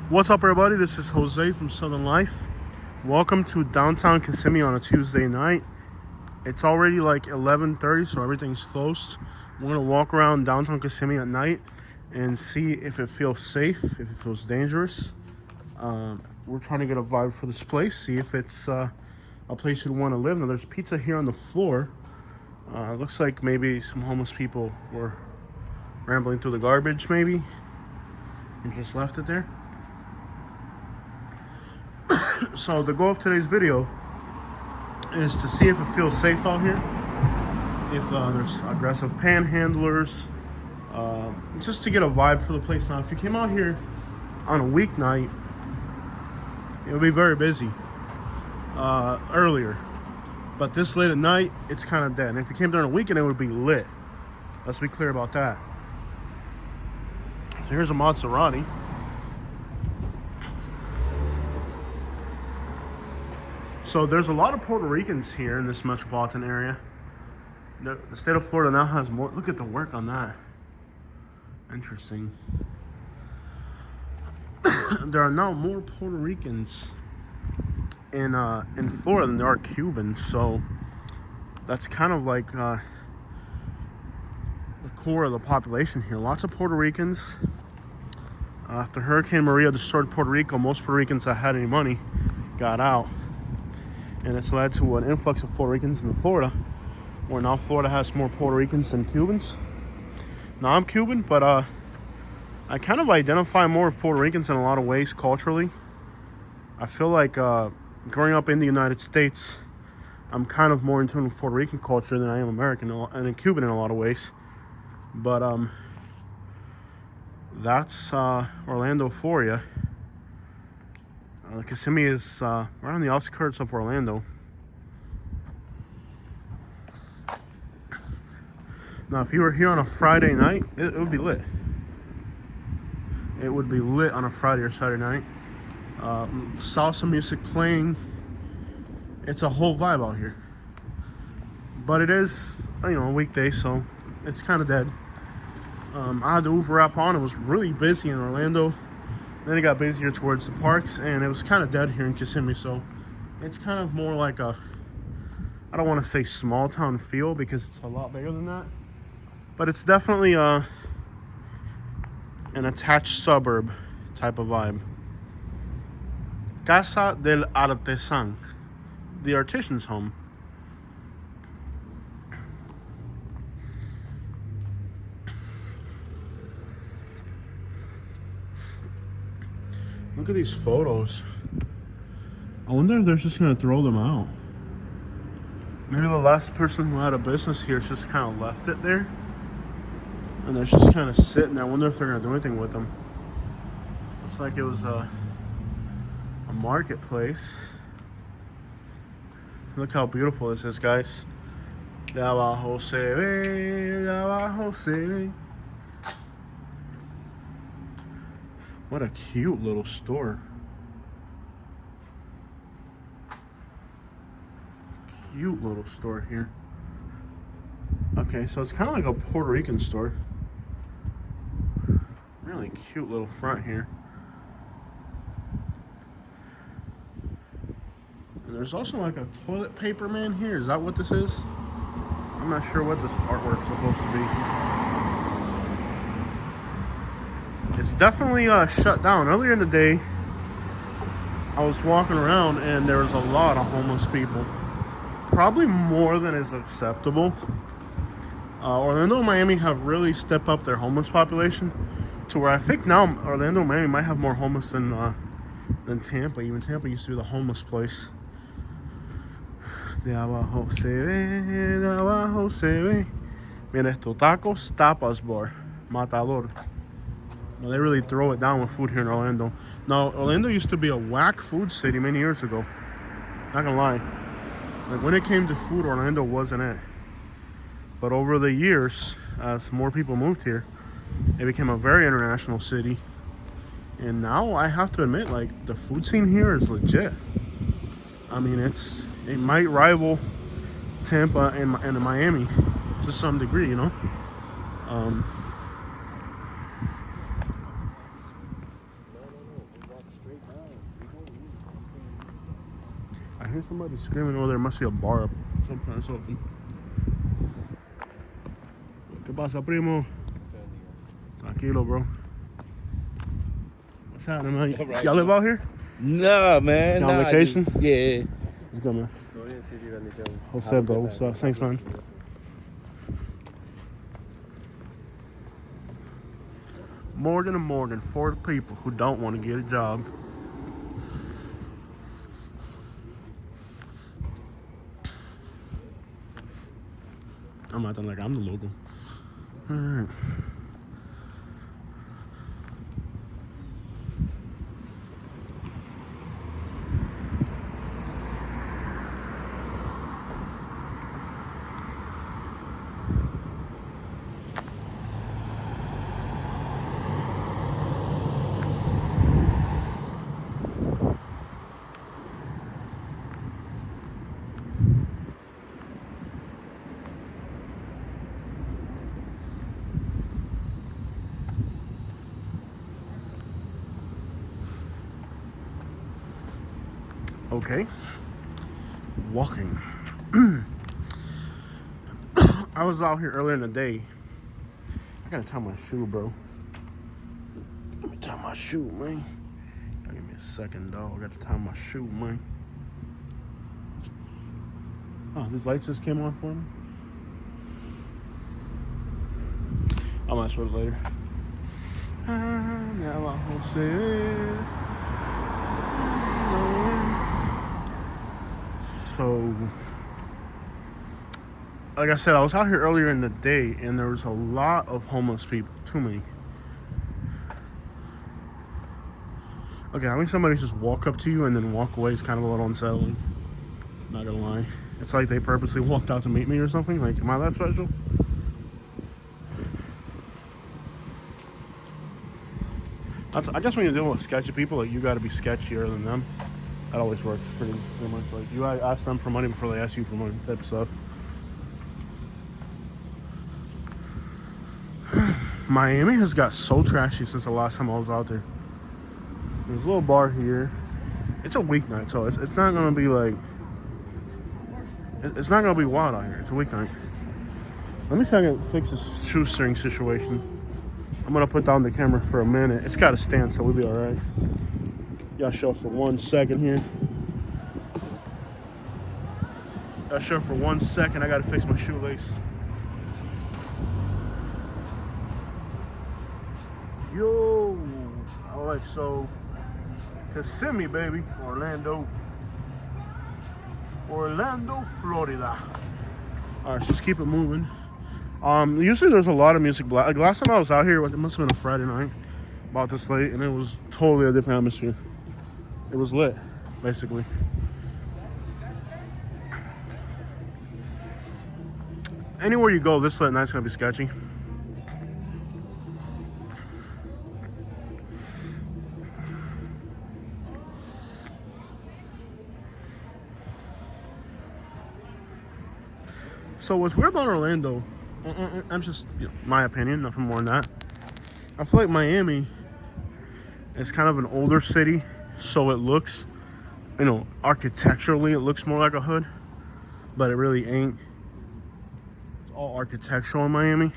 What's up, everybody? This is Jose from Southern Life. Welcome to downtown Kissimmee on a Tuesday night. It's already like 11:30, so everything's closed. We're gonna walk around downtown Kissimmee at night and see if it feels safe, if it feels dangerous. We're trying to get a vibe for this place, see if it's a place you'd want to live. Now, there's pizza here on the floor. It looks like maybe some homeless people were rambling through the garbage, maybe, and just left it there. So the goal of today's video is to see if it feels safe out here, if there's aggressive panhandlers, just to get a vibe for the place. Now, if you came out here on a weeknight, it would be very busy earlier, but this late at night, it's kind of dead. And if you came during a weekend, it would be lit. Let's be clear about that. So here's a Maserati. So there's a lot of Puerto Ricans here in this metropolitan area. The state of Florida now has more. Look at the work on that. Interesting. There are now more Puerto Ricans in Florida than there are Cubans. So that's kind of like the core of the population here. Lots of Puerto Ricans. After Hurricane Maria destroyed Puerto Rico, most Puerto Ricans that had any money got out. And it's led to an influx of Puerto Ricans in Florida, where now Florida has more Puerto Ricans than Cubans. Now, I'm Cuban, but I kind of identify more with Puerto Ricans in a lot of ways culturally. I feel like growing up in the United States, I'm kind of more in tune with Puerto Rican culture than I am American and Cuban in a lot of ways. But that's Orlando for you. Kissimmee is right on the outskirts of Orlando. Now, if you were here on a Friday night, it would be lit. It would be lit on a Friday or Saturday night. Salsa music playing. It's a whole vibe out here. But it is, a weekday, so it's kind of dead. I had the Uber app on. It was really busy in Orlando. Then it got busier towards the parks, and it was kind of dead here in Kissimmee. So it's kind of more like I don't want to say small town feel, because it's a lot bigger than that. But it's definitely an attached suburb type of vibe. Casa del Artesan, the artisan's home. Look at these photos. I wonder if they're just gonna throw them out. Maybe the last person who had a business here just kind of left it there, and they're just kind of sitting there. I wonder if they're gonna do anything with them. Looks like it was a marketplace. Look how beautiful this is, guys. De abajo se ve, de abajo se ve. What a cute little store. Cute little store here. Okay, so it's kind of like a Puerto Rican store. Really cute little front here. And there's also like a toilet paper man here. Is that what this is? I'm not sure what this artwork is supposed to be. It's definitely shut down. Earlier in the day, I was walking around and there was a lot of homeless people. Probably more than is acceptable. Orlando and Miami have really stepped up their homeless population to where I think now Orlando and Miami might have more homeless than Tampa. Even Tampa used to be the homeless place. De abajo se ve, de abajo se ve. Mira esto, tacos, tapas bar, matador. Well, they really throw it down with food here in Orlando. Now, Orlando used to be a whack food city many years ago. Not gonna lie. Like, when it came to food, Orlando wasn't it. But over the years, as more people moved here, it became a very international city. And now I have to admit, like, the food scene here is legit. I mean, it might rival Tampa and Miami to some degree, I hear somebody screaming over there. Must be a bar up. Sometimes open. ¿Qué pasa, primo? Tranquilo, bro. What's happening, man? Right, Y'all live out here? Nah, man. Y'all on vacation? Yeah. What's good, man? What's up, bro? What's up? Thanks, man. Morgan and Morgan for the people who don't want to get a job. I'm acting like I'm the local. All right. Okay. Walking. I was out here earlier in the day. I gotta tie my shoe, bro. Let me tie my shoe, man. Give me a second, dog. I gotta tie my shoe, man. Oh, these lights just came on for me. I'll mess with it later. Now I won't say it. So, like I said, I was out here earlier in the day, and there was a lot of homeless people. Too many. Okay, having somebody just walk up to you and then walk away is kind of a little unsettling. Not gonna lie. It's like they purposely walked out to meet me or something. Like, am I that special? I guess when you're dealing with sketchy people, like, you gotta be sketchier than them. That always works pretty much. Like, you ask them for money before they ask you for money, type of stuff. Miami has got so trashy since the last time I was out there. There's a little bar here. It's a weeknight, so it's not gonna be like, it's not gonna be wild out here. It's a weeknight. Let me see if I can fix this shoestring situation. I'm gonna put down the camera for a minute. It's gotta stand, so we'll be all right. Y'all show for 1 second here. Y'all show for 1 second. I gotta fix my shoelace. Yo, all right, so Kissimmee, baby, Orlando, Florida. All right, so let's keep it moving. Usually there's a lot of music. Like last time I was out here, it must have been a Friday night, about this late, and it was totally a different atmosphere. It was lit, basically. Anywhere you go this late night's gonna be sketchy. So what's weird about Orlando, I'm just, my opinion, nothing more than that. I feel like Miami is kind of an older city, so it looks, architecturally it looks more like a hood, but it really ain't. It's all architectural in Miami.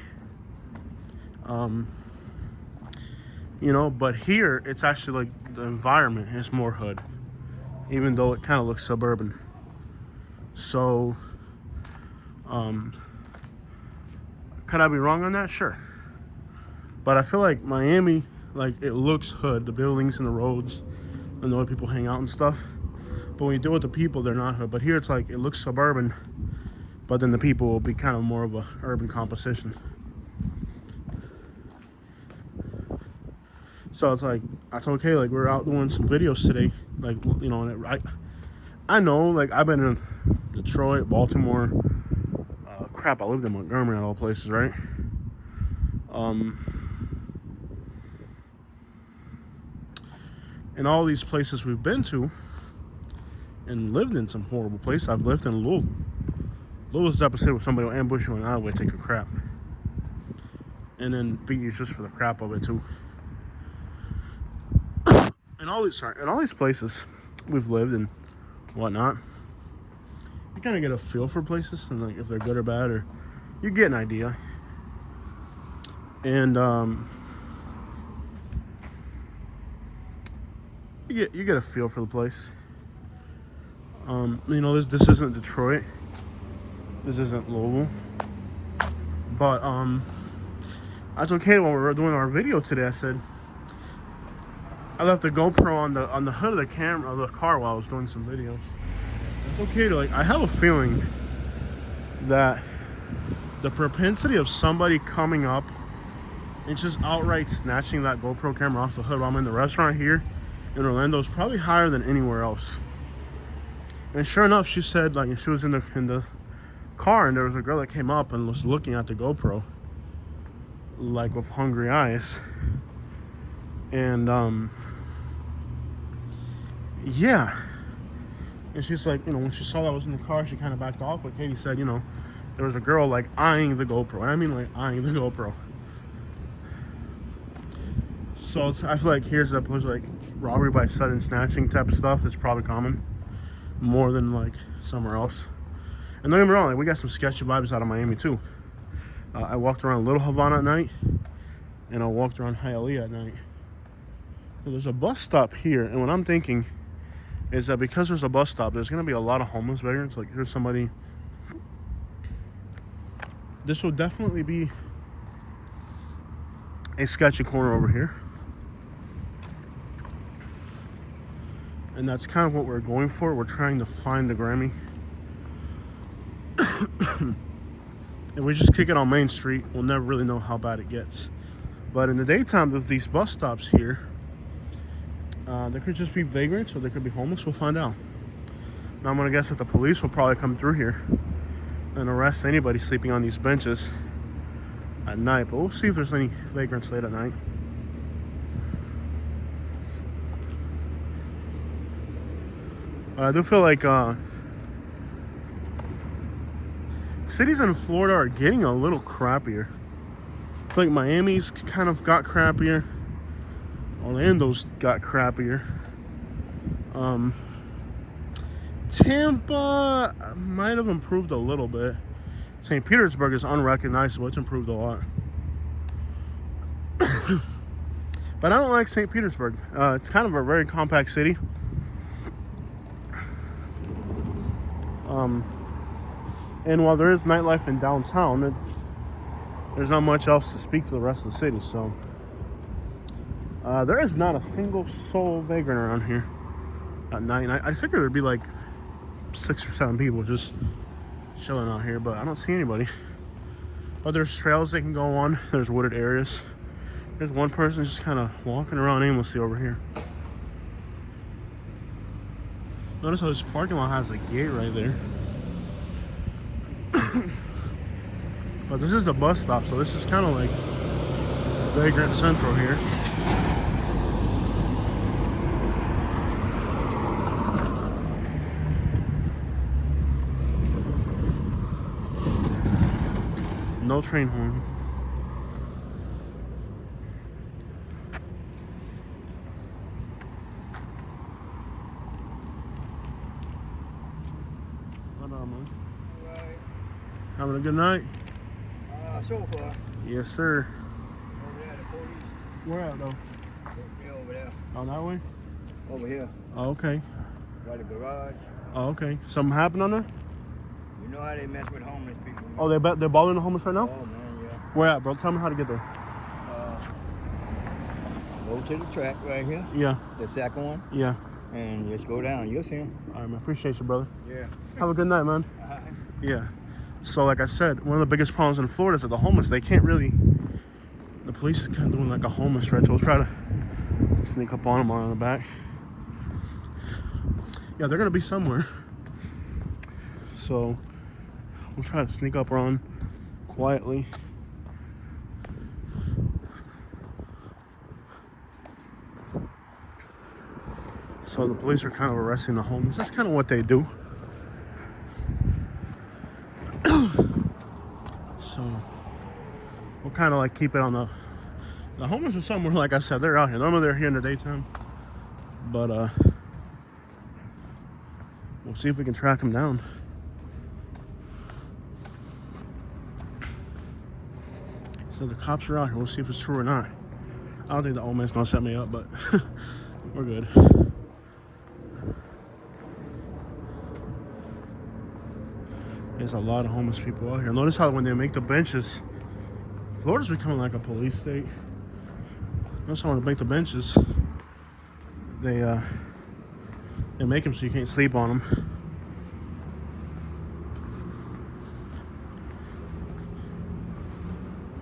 But here it's actually like the environment is more hood, even though it kind of looks suburban. So, could I be wrong on that? Sure. But I feel like Miami, like, it looks hood, the buildings and the roads and the way people hang out and stuff. But when you deal with the people, they're not hood. But here it's like, it looks suburban, but then the people will be kind of more of a urban composition. So it's like, I told Kay, like, we're out doing some videos today. Like, and I know, like, I've been in Detroit, Baltimore. I lived in Montgomery and all places, right? And all these places we've been to and lived in some horrible places. I've lived in Louisville. Louisville's the episode where somebody will ambush you in an alleyway, take a crap, and then beat you just for the crap of it too. And all these places we've lived and whatnot, you kind of get a feel for places and like if they're good or bad, or you get an idea. And you get a feel for the place. You know, this isn't Detroit. This isn't Louisville. But that's okay. When we were doing our video today, I said I left the GoPro on the hood of the camera of the car while I was doing some videos. It's okay to like. I have a feeling that the propensity of somebody coming up and just outright snatching that GoPro camera off the hood while I'm in the restaurant here in Orlando is probably higher than anywhere else. And sure enough, she said like she was in the car and there was a girl that came up and was looking at the GoPro like with hungry eyes. And yeah. And she's like, you know, when she saw that I was in the car, she kind of backed off. But Katie said, you know, there was a girl like eyeing the GoPro. And I mean like eyeing the GoPro. So I feel like here's that place like robbery by sudden snatching type of stuff is probably common. More than like somewhere else. And don't get me wrong, like, we got some sketchy vibes out of Miami too. I walked around Little Havana at night. And I walked around Hialeah at night. So there's a bus stop here. And what I'm thinking is that because there's a bus stop, there's going to be a lot of homeless vagrants. Like, here's somebody. This will definitely be a sketchy corner over here. And that's kind of what we're going for. We're trying to find the Grammy. If we just kick it on Main Street, we'll never really know how bad it gets. But in the daytime, with these bus stops here, there could just be vagrants or there could be homeless. We'll find out. Now I'm going to guess that the police will probably come through here and arrest anybody sleeping on these benches at night. But we'll see if there's any vagrants late at night. But I do feel like cities in Florida are getting a little crappier. I feel like Miami's kind of got crappier. Orlando's got crappier. Tampa might have improved a little bit. St. Petersburg is unrecognizable. It's improved a lot. But I don't like St. Petersburg. It's kind of a very compact city. And while there is nightlife in downtown, there's not much else to speak to the rest of the city. So there is not a single soul vagrant around here at night. And I figured there'd be like 6 or 7 people just chilling out here, but I don't see anybody. But there's trails they can go on. There's wooded areas. There's one person just kind of walking around aimlessly over here. Notice how this parking lot has a gate right there. But this is the bus stop, so this is kind of like Vagrant Central here. No train horn. What up, man? All right. Having a good night? So far. Yes, sir. Over there, the police. Where at, though? Yeah, over there. Oh, that way? Over here. Oh, okay. By the garage. Oh, okay. Something happened on there? You know how they mess with homeless people. Man. Oh, they're bothering the homeless right now? Oh, man, yeah. Where at, bro? Tell me how to get there. Go to the track right here. Yeah. The second one. Yeah. And just go down. You'll see him. All right, man. Appreciate you, brother. Yeah. Have a good night, man. Right. Yeah. So, like I said, one of the biggest problems in Florida is that the homeless, they can't really... The police is kind of doing like a homeless stretch. We'll try to sneak up on them on the back. Yeah, they're going to be somewhere. So, we'll try to sneak up on quietly. So the police are kind of arresting the homeless. That's kind of what they do. So we'll kind of like keep it on the homeless are somewhere, like I said, they're out here. Normally they're here in the daytime. But we'll see if we can track them down. So the cops are out here. We'll see if it's true or not. I don't think the old man's gonna set me up, but we're good. There's a lot of homeless people out here. Notice how when they make the benches, Florida's becoming like a police state. Notice how when they make the benches, they make them so you can't sleep on them.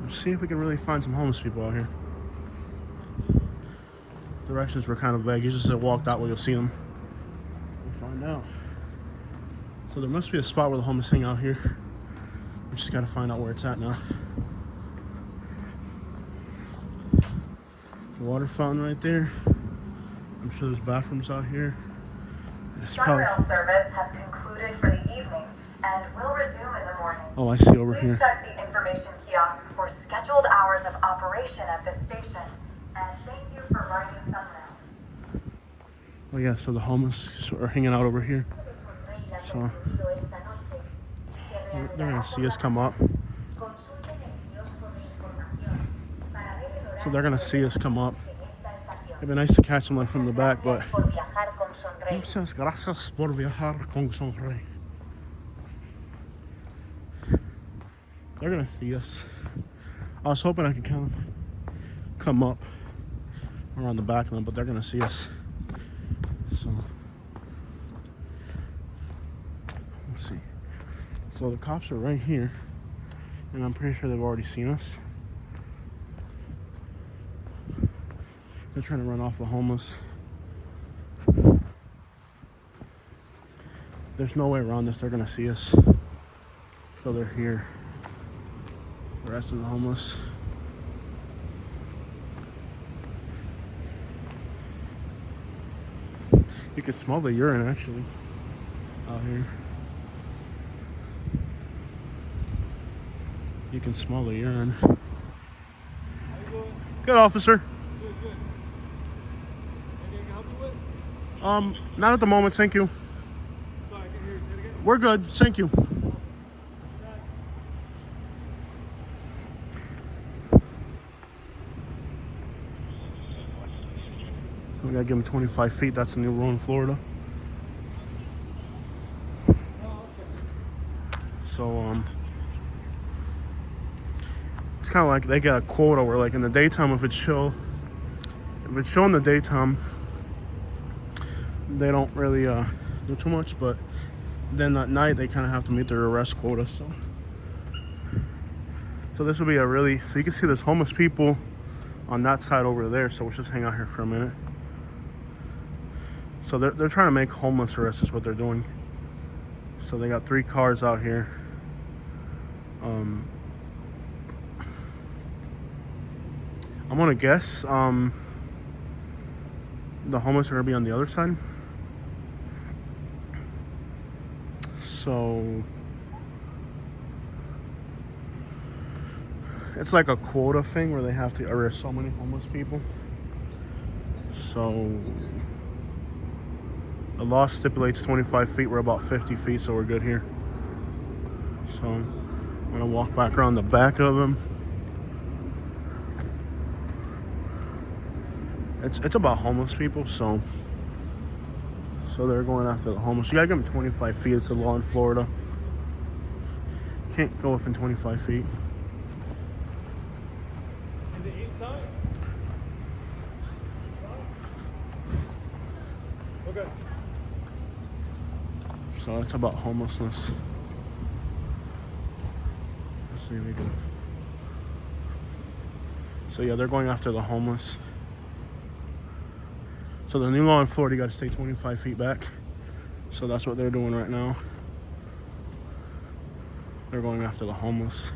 Let's see if we can really find some homeless people out here. Directions were kind of vague. You just walk that way, you'll see them. We'll find out. So there must be a spot where the homeless hang out here. We just gotta find out where it's at now. The water fountain right there. I'm sure there's bathrooms out here. Rail service has concluded for the evening and will resume in the morning. Oh, I see over Please here. check the information kiosk for scheduled hours of operation at this station. And thank you for riding Sunrail. Oh yeah, so the homeless are hanging out over here. So they're gonna see us come up. So they're gonna see us come up. It'd be nice to catch them like from the back, but muchas gracias por viajar con sonrey. They're gonna see us. I was hoping I could kind of come up around the back of them, but they're gonna see us. So we'll see. So the cops are right here, and I'm pretty sure they've already seen us. They're trying to run off the homeless. There's no way around this. They're gonna see us. So they're here. The rest of the homeless. You can smell the urine actually out here. You can smell the urine. Good, officer. Not at the moment, thank you. Sorry, I can hear you. Say it again. We're good, thank you. We gotta give him 25 feet. That's the new rule in Florida. So, it's kind of like they got a quota where, like, in the daytime, if it's shown in the daytime, they don't really do too much, but then at night they kind of have to meet their arrest quota. So this will be a really, so you can see there's homeless people on that side over there. So we'll just hang out here for a minute. So they're trying to make homeless arrests is what they're doing. So they got 3 cars out here. I'm gonna guess the homeless are gonna be on the other side. So it's like a quota thing where they have to arrest so many homeless people. So the law stipulates 25 feet. We're about 50 feet, so we're good here. So I'm gonna walk back around the back of them. It's about homeless people, so they're going after the homeless. You gotta give them 25 feet. It's the law in Florida. You can't go within 25 feet. Is it east side? Okay. So it's about homelessness. Let's see if we can. So yeah, they're going after the homeless. So the new law in Florida, you got to stay 25 feet back. So that's what they're doing right now. They're going after the homeless.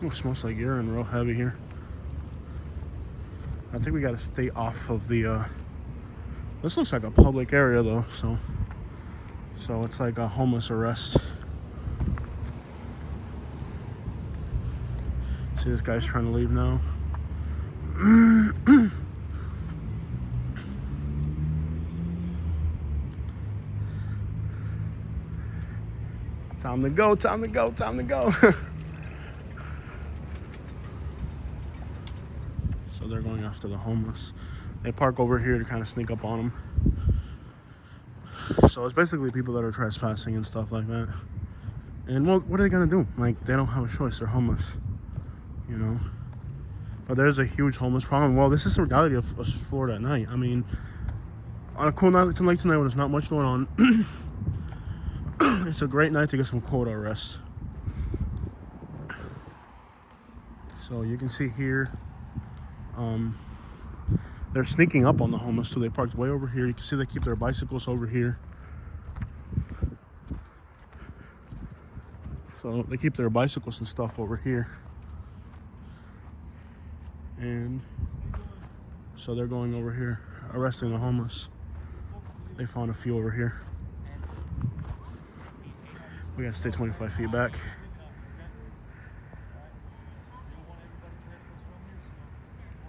Oh, it smells like urine real heavy here. I think we got to stay off of the, this looks like a public area though, so it's like a homeless arrest. See, this guy's trying to leave now. Time to go, time to go, time to go. So they're going after the homeless. They park over here to kind of sneak up on them. So it's basically people that are trespassing and stuff like that. And well, what are they gonna do? Like, they don't have a choice. They're homeless, you know. But there's a huge homeless problem. Well, this is the reality of Florida at night. I mean, on a cool night like tonight when there's not much going on, it's a great night to get some quota arrests. So you can see here, they're sneaking up on the homeless too. They parked way over here. You can see they keep their bicycles over here. So they keep their bicycles and stuff over here. And so they're going over here, arresting the homeless. They found a few over here. We gotta stay 25 feet back.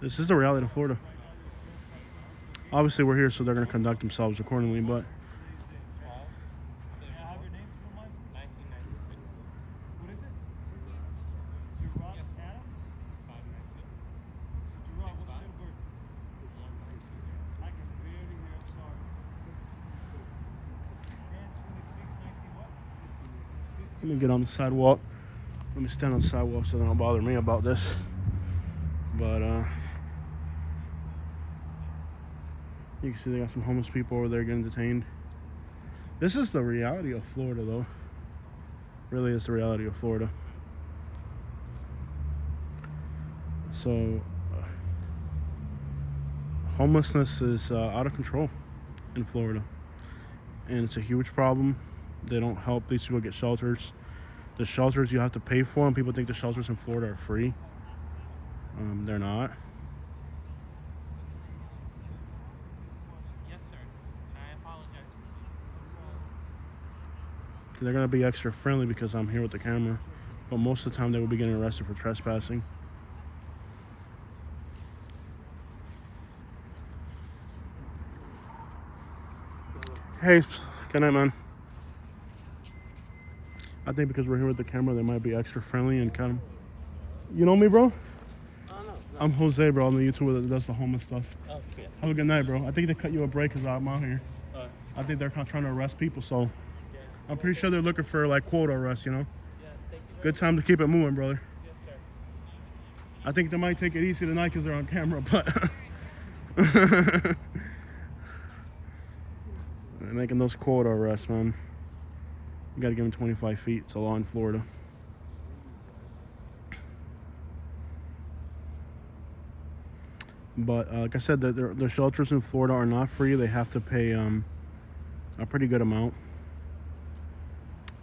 This is the reality of Florida. Obviously we're here, so they're gonna conduct themselves accordingly, but let me get on the sidewalk. Let me stand on the sidewalk so they don't bother me about this. But you can see they got some homeless people over there getting detained. This is the reality of Florida, though. Really is the reality of Florida. So homelessness is out of control in Florida, and it's a huge problem. They don't help these people get shelters. The shelters you have to pay for, and people think the shelters in Florida are free. They're not. Yes, sir. I apologize. They're gonna be extra friendly because I'm here with the camera, but most of the time they will be getting arrested for trespassing. Hey, good night, man. I think because we're here with the camera, they might be extra friendly and kind of. You know me, bro? No. I'm Jose, bro. I'm the YouTuber that does the homeless stuff. Oh, yeah. Have a good night, bro. I think they cut you a break because I'm out here. I think they're kind of trying to arrest people, so I'm pretty sure they're looking for like quota arrests, you know? Yeah, thank you. Good time to keep it moving, brother. Yes, sir. I think they might take it easy tonight because they're on camera, but they're making those quota arrests, man. You gotta give them 25 feet. It's a law in Florida. But like I said, the shelters in Florida are not free. They have to pay a pretty good amount.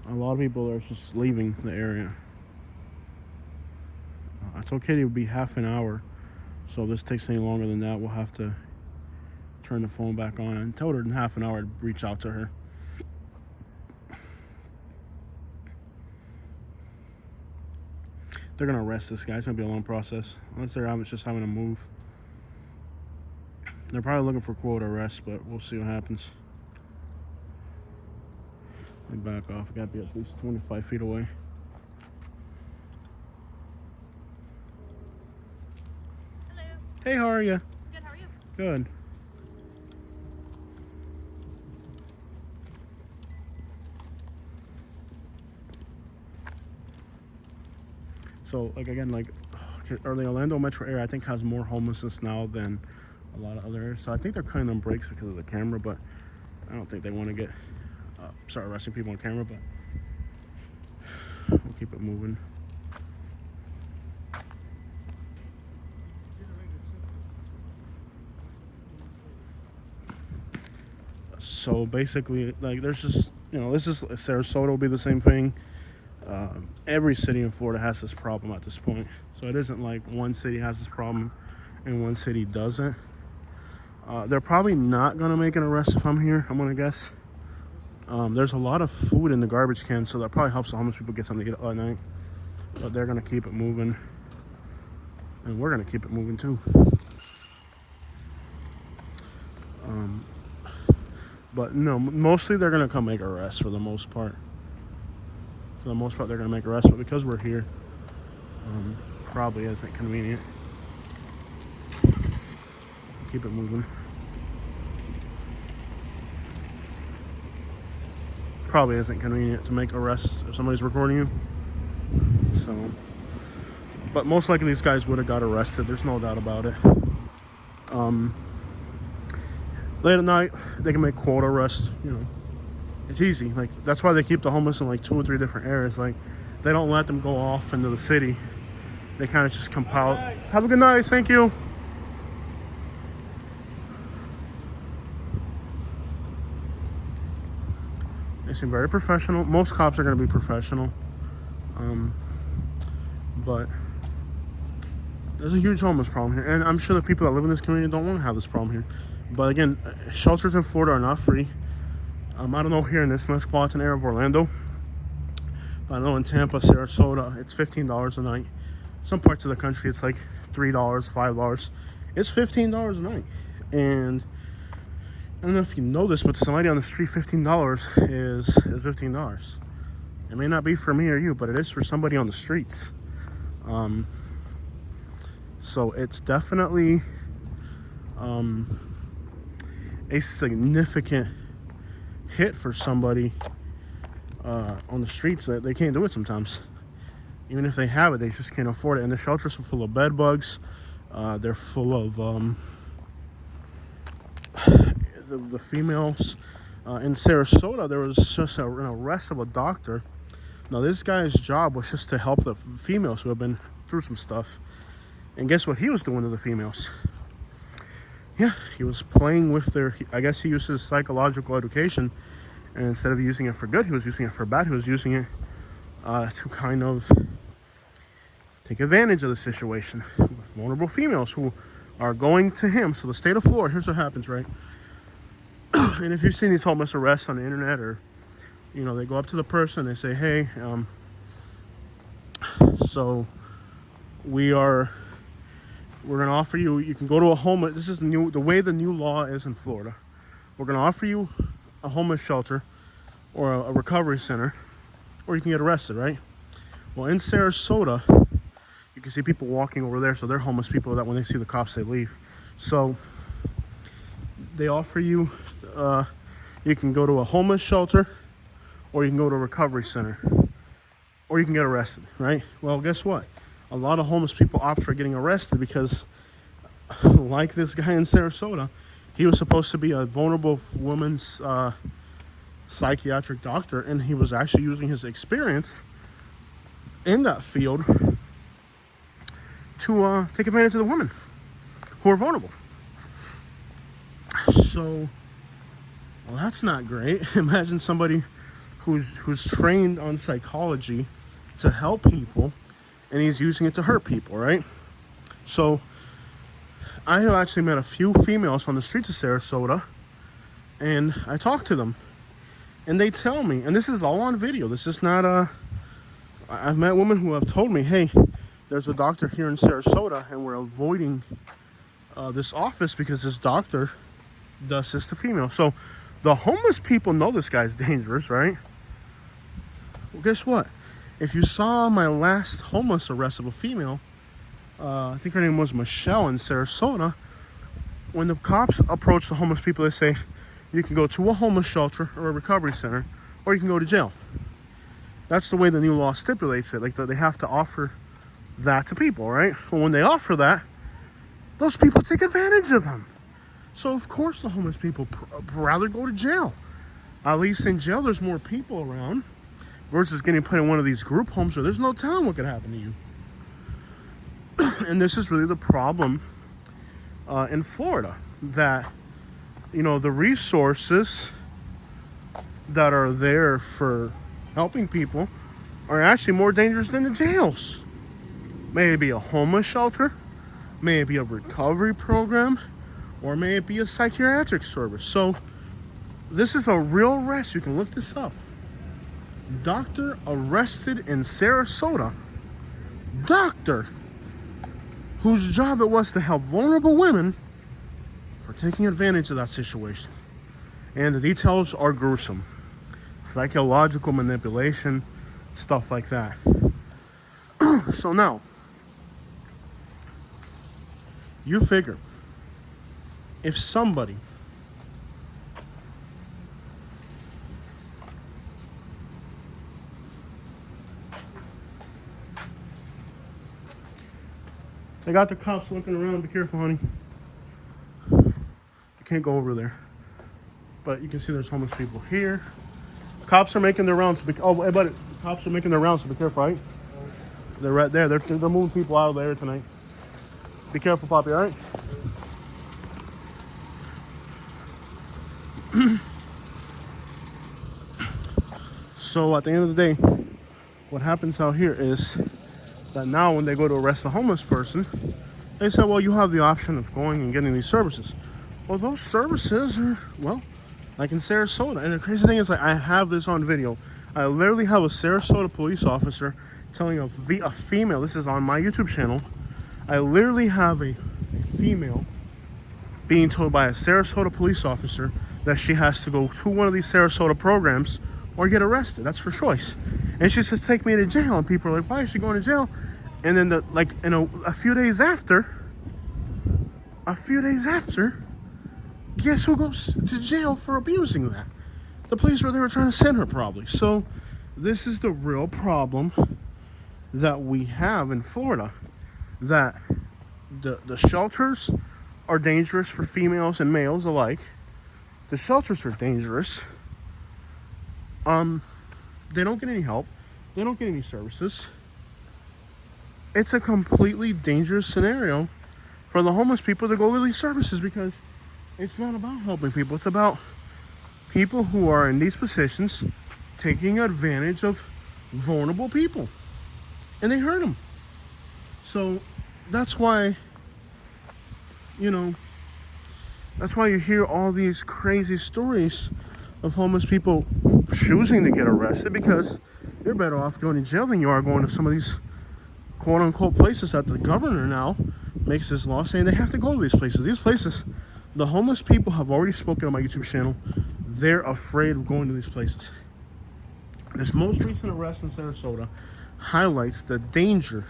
A lot of people are just leaving the area. I told Katie it would be half an hour, so if this takes any longer than that, we'll have to turn the phone back on. And told her in half an hour I'd reach out to her. They're gonna arrest this guy. It's gonna be a long process, unless they're just having to move. They're probably looking for quota arrests, but we'll see what happens. Let me back off. I gotta be at least 25 feet away. Hello. Hey, how are you? Good. How are you? Good. So, like again, like the Orlando metro area, I think has more homelessness now than a lot of other areas. So I think they're cutting them breaks because of the camera, but I don't think they want to get start arresting people on camera. But we'll keep it moving. So basically, like, there's just, you know, this is Sarasota will be the same thing. Every city in Florida has this problem at this point. So it isn't like one city has this problem and one city doesn't. They're probably not gonna make an arrest if I'm here, I'm gonna guess. There's a lot of food in the garbage can, so that probably helps the homeless people get something to eat at night. But they're gonna keep it moving, and we're gonna keep it moving too. But no, mostly they're gonna come make arrests for the most part. For the most part, they're going to make arrests, but because we're here, probably isn't convenient. Keep it moving. Probably isn't convenient to make arrests if somebody's recording you. So, but most likely these guys would have got arrested. There's no doubt about it. Late at night, they can make quota arrests. You know, it's easy. Like, that's why they keep the homeless in like 2 or 3 different areas. Like, they don't let them go off into the city. They kind of just compile. Have a good night. Thank you. They seem very professional. Most cops are going to be professional. But there's a huge homeless problem here. And I'm sure the people that live in this community don't want to have this problem here. But again, shelters in Florida are not free. I don't know here in this metropolitan area of Orlando. But I know in Tampa, Sarasota, it's $15 a night. Some parts of the country, it's like $3, $5. It's $15 a night. And I don't know if you know this, but to somebody on the street, $15 is $15. It may not be for me or you, but it is for somebody on the streets. So it's definitely a significant hit for somebody on the streets that they can't do it sometimes. Even if they have it, they just can't afford it. And the shelters are full of bed bugs. They're full of the females. In Sarasota, there was just an arrest of a doctor. Now, this guy's job was just to help the females who have been through some stuff. And guess what he was doing to the females? Yeah, he was playing with their, I guess he used his psychological education, and instead of using it for good, he was using it for bad. He was using it to kind of take advantage of the situation with vulnerable females who are going to him. So the state of Florida, here's what happens, right? And if you've seen these homeless arrests on the internet, or, you know, they go up to the person, they say, hey, so we're going to offer you, you can go to a homeless, this is new, the way the new law is in Florida. We're going to offer you a homeless shelter or a recovery center, or you can get arrested, right? Well, in Sarasota, you can see people walking over there, so they're homeless people that when they see the cops, they leave. So they offer you, you can go to a homeless shelter, or you can go to a recovery center, or you can get arrested, right? Well, guess what? A lot of homeless people opt for getting arrested because, like this guy in Sarasota, he was supposed to be a vulnerable woman's psychiatric doctor, and he was actually using his experience in that field to take advantage of the women who are vulnerable. So, well, that's not great. Imagine somebody who's trained on psychology to help people, and he's using it to hurt people, right? So I have actually met a few females on the streets of Sarasota, and I talk to them, and they tell me, and this is all on video, this is not I've met women who have told me, hey, there's a doctor here in Sarasota, and we're avoiding this office because this doctor does this to females. So the homeless people know this guy's dangerous, right? Well, guess what? If you saw my last homeless arrest of a female, I think her name was Michelle in Sarasota, when the cops approach the homeless people, they say, you can go to a homeless shelter or a recovery center, or you can go to jail. That's the way the new law stipulates it. Like, they have to offer that to people, right? Well, when they offer that, those people take advantage of them. So, of course, the homeless people rather go to jail. At least in jail, there's more people around, versus getting put in one of these group homes where there's no telling what could happen to you. And this is really the problem in Florida, that, you know, the resources that are there for helping people are actually more dangerous than the jails. May it be a homeless shelter, may it be a recovery program, or may it be a psychiatric service. So this is a real arrest. You can look this up. Doctor arrested in Sarasota. Doctor whose job it was to help vulnerable women for taking advantage of that situation. And the details are gruesome. Psychological manipulation, stuff like that. So now, you figure if somebody they got the cops looking around. Be careful, honey. You can't go over there. But you can see there's homeless people here. Cops are making their rounds. Oh, hey, buddy. Cops are making their rounds, so be careful, right? They're right there. They're moving people out of there tonight. Be careful, Poppy, all right? So at the end of the day, what happens out here is that now when they go to arrest a homeless person, they say, well, you have the option of going and getting these services. Well, those services are, well, like in Sarasota. And the crazy thing is, like, I have this on video. I literally have a Sarasota police officer telling a female, this is on my YouTube channel, I literally have a female being told by a Sarasota police officer that she has to go to one of these Sarasota programs or get arrested. That's her choice. And she says, take me to jail. And people are like, why is she going to jail? And then a few days after, guess who goes to jail for abusing that? The place where they were trying to send her, probably. So this is the real problem that we have in Florida, that the shelters are dangerous for females and males alike. The shelters are dangerous. They don't get any help. They don't get any services. It's a completely dangerous scenario for the homeless people to go to these services, because it's not about helping people. It's about people who are in these positions taking advantage of vulnerable people, and they hurt them. So that's why, that's why you hear all these crazy stories of homeless people choosing to get arrested, because you're better off going to jail than you are going to some of these quote-unquote places that the governor now makes this law saying they have to go to these places. These places, the homeless people have already spoken on my YouTube channel. They're afraid of going to these places. This most recent arrest in Sarasota highlights the danger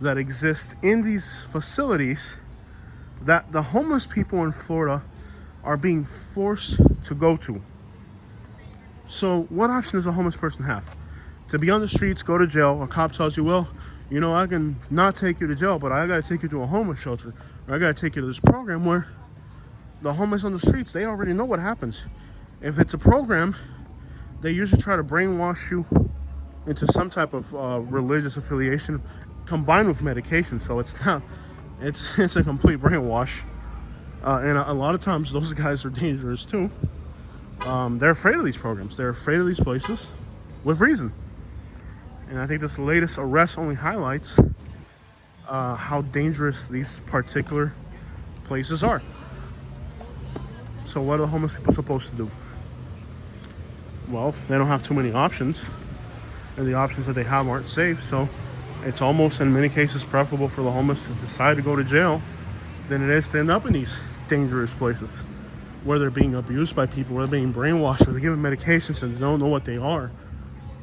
that exists in these facilities that the homeless people in Florida are being forced to go to. So what option does a homeless person have? To be on the streets, go to jail. A cop tells you, well, I can not take you to jail, but I got to take you to a homeless shelter, or I got to take you to this program where the homeless on the streets, they already know what happens. If it's a program, they usually try to brainwash you into some type of religious affiliation combined with medication. So it's a complete brainwash. And a lot of times those guys are dangerous too. They're afraid of these programs. They're afraid of these places with reason. And I think this latest arrest only highlights how dangerous these particular places are. So what are the homeless people supposed to do? Well, they don't have too many options, and the options that they have aren't safe. So it's almost, in many cases, preferable for the homeless to decide to go to jail than it is to end up in these dangerous places where they're being abused by people, where they're being brainwashed, where they're given medications and they don't know what they are.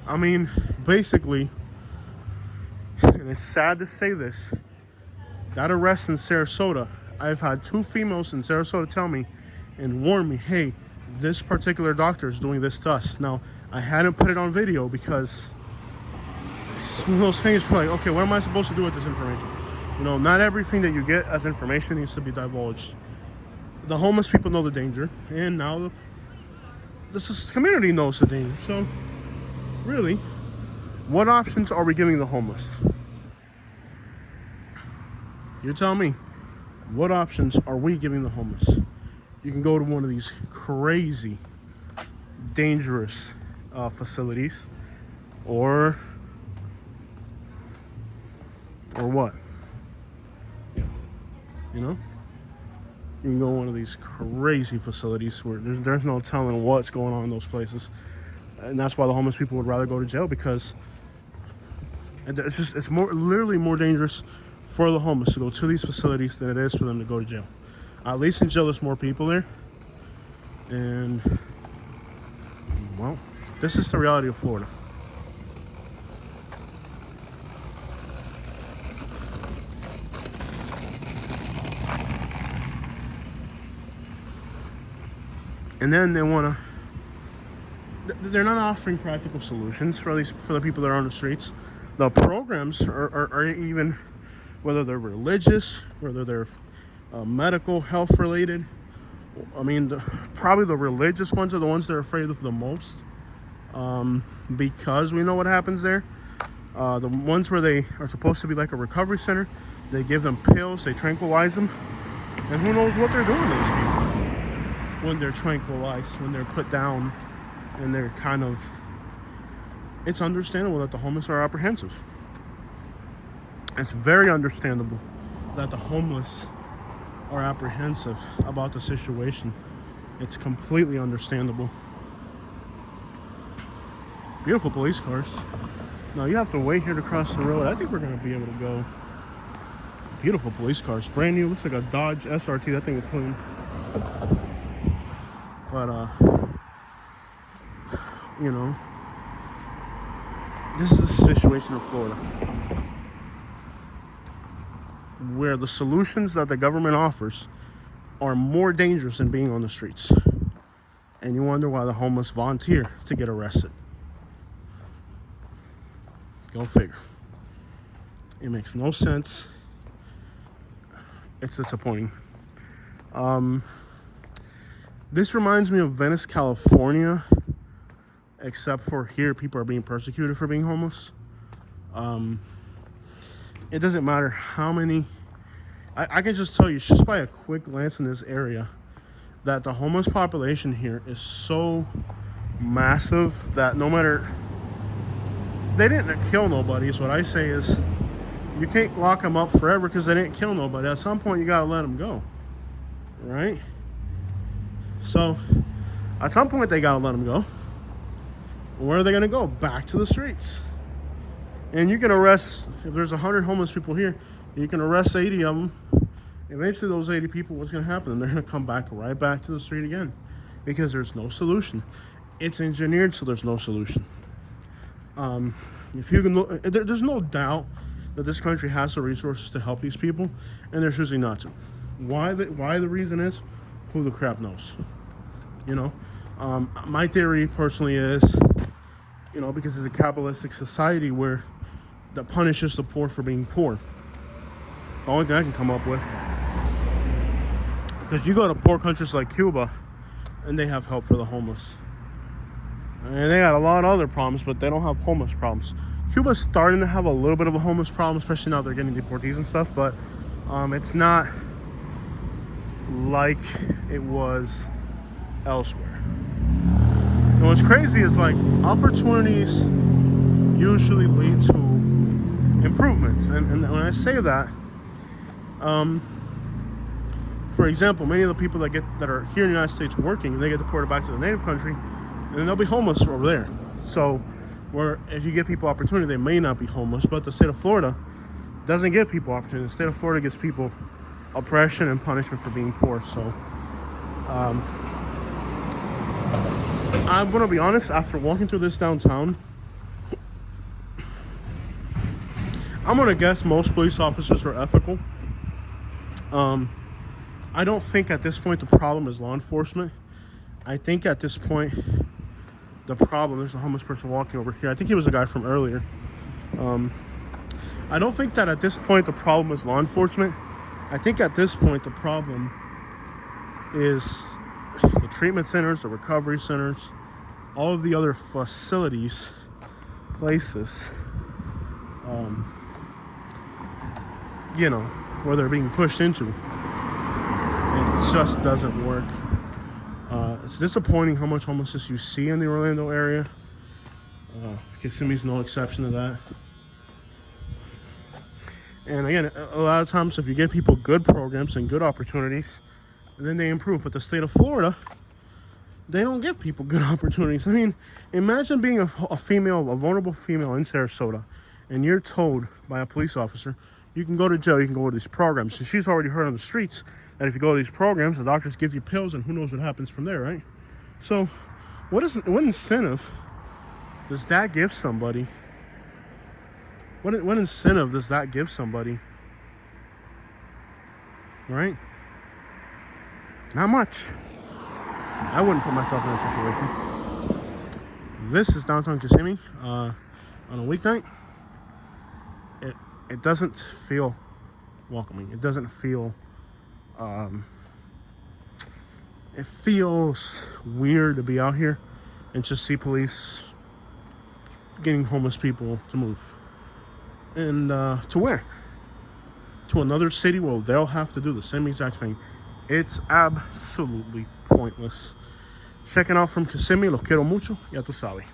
I mean, basically, and it's sad to say this, that arrest in Sarasota, I've had 2 females in Sarasota tell me and warn me, hey, this particular doctor is doing this to us. Now, I hadn't put it on video because it's one of those things where, like, okay, what am I supposed to do with this information? Not everything that you get as information needs to be divulged. The homeless people know the danger, and now this community knows the danger. So, really, what options are we giving the homeless? You tell me. What options are we giving the homeless? You can go to one of these crazy, dangerous facilities, or what? You can go to one of these crazy facilities where there's no telling what's going on in those places, and that's why the homeless people would rather go to jail, because it's literally more dangerous for the homeless to go to these facilities than it is for them to go to jail. At least in jail, there's more people there. And, well, this is the reality of Florida. And then they want to, they're not offering practical solutions for the people that are on the streets. The programs are even, whether they're religious, whether they're medical, health related. I mean, probably the religious ones are the ones they're afraid of the most, because we know what happens there. The ones where they are supposed to be like a recovery center, they give them pills, they tranquilize them, and who knows what they're doing to these people when they're tranquilized, when they're put down, and they're kind of, it's understandable that the homeless are apprehensive. It's very understandable that the homeless are apprehensive about the situation. It's completely understandable. Beautiful police cars. Now you have to wait here to cross the road. I think we're gonna be able to go. Beautiful police cars, brand new. Looks like a Dodge SRT. That thing is clean. But you know, this is the situation in Florida, where the solutions that the government offers are more dangerous than being on the streets. And you wonder why the homeless volunteer to get arrested. Go figure. It makes no sense. It's disappointing. This reminds me of Venice, California, except for here people are being persecuted for being homeless. It doesn't matter how many. I can just tell you, just by a quick glance in this area, that the homeless population here is so massive that no matter, they didn't kill nobody. Is what I say is, you can't lock them up forever because they didn't kill nobody. At some point, you gotta let them go, right? So, at some point, they gotta let them go. Where are they gonna go? Back to the streets. And you can arrest, if there's 100 homeless people here, you can arrest 80 of them. Eventually, those 80 people, what's gonna happen? They're gonna come back right back to the street again, because there's no solution. It's engineered so there's no solution. If you can look, there's no doubt that this country has the resources to help these people, and they're choosing not to. Why the reason is, who the crap knows? You know, my theory personally is, you know, because it's a capitalistic society where that punishes the poor for being poor. The only thing I can come up with, because you go to poor countries like Cuba, and they have help for the homeless. And they got a lot of other problems, but they don't have homeless problems. Cuba's starting to have a little bit of a homeless problem, especially now they're getting deportees and stuff, but it's not like it was elsewhere. And what's crazy is, like, opportunities usually lead to improvements. And when I say that, for example, many of the people that are here in the United States working, they get deported back to their native country, and then they'll be homeless over there. So, where if you give people opportunity, they may not be homeless. But the state of Florida doesn't give people opportunity. The state of Florida gives people oppression and punishment for being poor. So, I'm gonna be honest. After walking through this downtown, I'm gonna guess most police officers are ethical. I don't think at this point the problem is law enforcement. I think at this point the problem, there's a homeless person walking over here. I think he was a guy from earlier. I don't think that at this point the problem is law enforcement. I think at this point the problem is the treatment centers, the recovery centers, all of the other facilities, places, you know, where they're being pushed into. It just doesn't work. It's disappointing how much homelessness you see in the Orlando area. Kissimmee's no exception to that. And again, a lot of times if you give people good programs and good opportunities, then they improve. But the state of Florida, they don't give people good opportunities. I mean, imagine being a vulnerable female in Sarasota, and you're told by a police officer, you can go to jail, you can go to these programs. And she's already heard on the streets that if you go to these programs, the doctors give you pills, and who knows what happens from there, right? So, what incentive does that give somebody? What incentive does that give somebody? Right? Not much. I wouldn't put myself in a situation. This is downtown Kissimmee on a weeknight. It doesn't feel welcoming. It doesn't feel. It feels weird to be out here and just see police getting homeless people to move. And to where? To another city where they'll have to do the same exact thing. It's absolutely pointless. Checking out from Kissimmee, los quiero mucho, ya tú sabes.